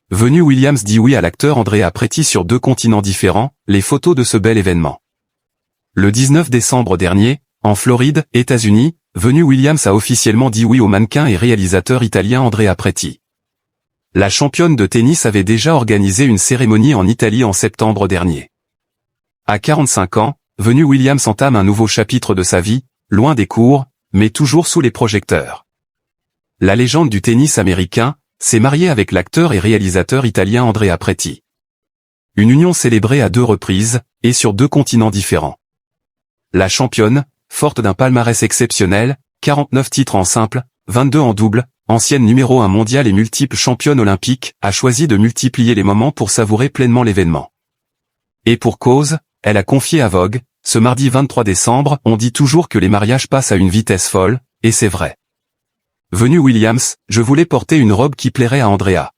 Venus Williams dit oui à l'acteur Andrea Preti sur 2 continents différents, les photos de ce bel événement. Le 19 décembre dernier, en Floride, États-Unis, Venus Williams a officiellement dit oui au mannequin et réalisateur italien Andrea Preti. La championne de tennis avait déjà organisé une cérémonie en Italie en septembre dernier. À 45 ans, Venus Williams entame un nouveau chapitre de sa vie, loin des cours, mais toujours sous les projecteurs. La légende du tennis américain s'est mariée avec l'acteur et réalisateur italien Andrea Preti. Une union célébrée à 2 reprises, et sur 2 continents différents. La championne, forte d'un palmarès exceptionnel, 49 titres en simple, 22 en double, ancienne numéro 1 mondiale et multiple championne olympique, a choisi de multiplier les moments pour savourer pleinement l'événement. Et pour cause, elle a confié à Vogue, ce mardi 23 décembre, on dit toujours que les mariages passent à une vitesse folle, et c'est vrai. Venus Williams, je voulais porter une robe qui plairait à Andrea.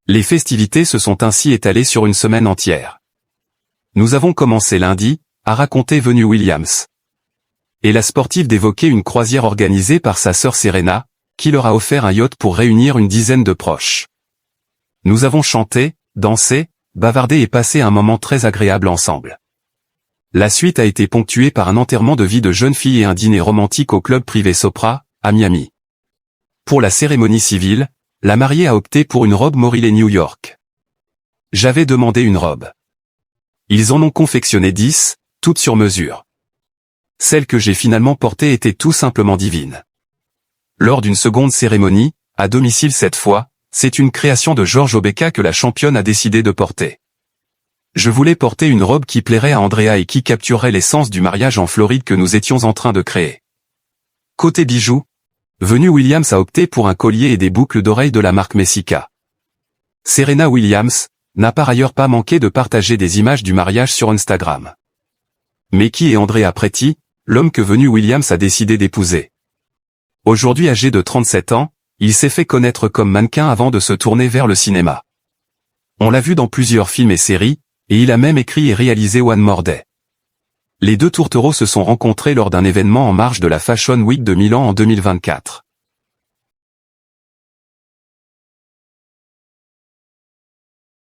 Les festivités se sont ainsi étalées sur une semaine entière. Nous avons commencé lundi, a raconté Venus Williams. Et la sportive d'évoquer une croisière organisée par sa sœur Serena, qui leur a offert un yacht pour réunir une dizaine de proches. Nous avons chanté, dansé, bavardé et passé un moment très agréable ensemble. La suite a été ponctuée par un enterrement de vie de jeune fille et un dîner romantique au club privé Sopra, à Miami. Pour la cérémonie civile, la mariée a opté pour une robe Morilé New York. J'avais demandé une robe. Ils en ont confectionné 10, toutes sur mesure. Celle que j'ai finalement portée était tout simplement divine. Lors d'une seconde cérémonie, à domicile cette fois, c'est une création de Georges Obeka que la championne a décidé de porter. Je voulais porter une robe qui plairait à Andrea et qui capturerait l'essence du mariage en Floride que nous étions en train de créer. Côté bijoux, Venus Williams a opté pour un collier et des boucles d'oreilles de la marque Messika. Serena Williams n'a par ailleurs pas manqué de partager des images du mariage sur Instagram. Mais qui est Andrea Preti, l'homme que Venus Williams a décidé d'épouser? Aujourd'hui âgé de 37 ans, il s'est fait connaître comme mannequin avant de se tourner vers le cinéma. On l'a vu dans plusieurs films et séries, et il a même écrit et réalisé One More Day. Les 2 tourtereaux se sont rencontrés lors d'un événement en marge de la Fashion Week de Milan en 2024.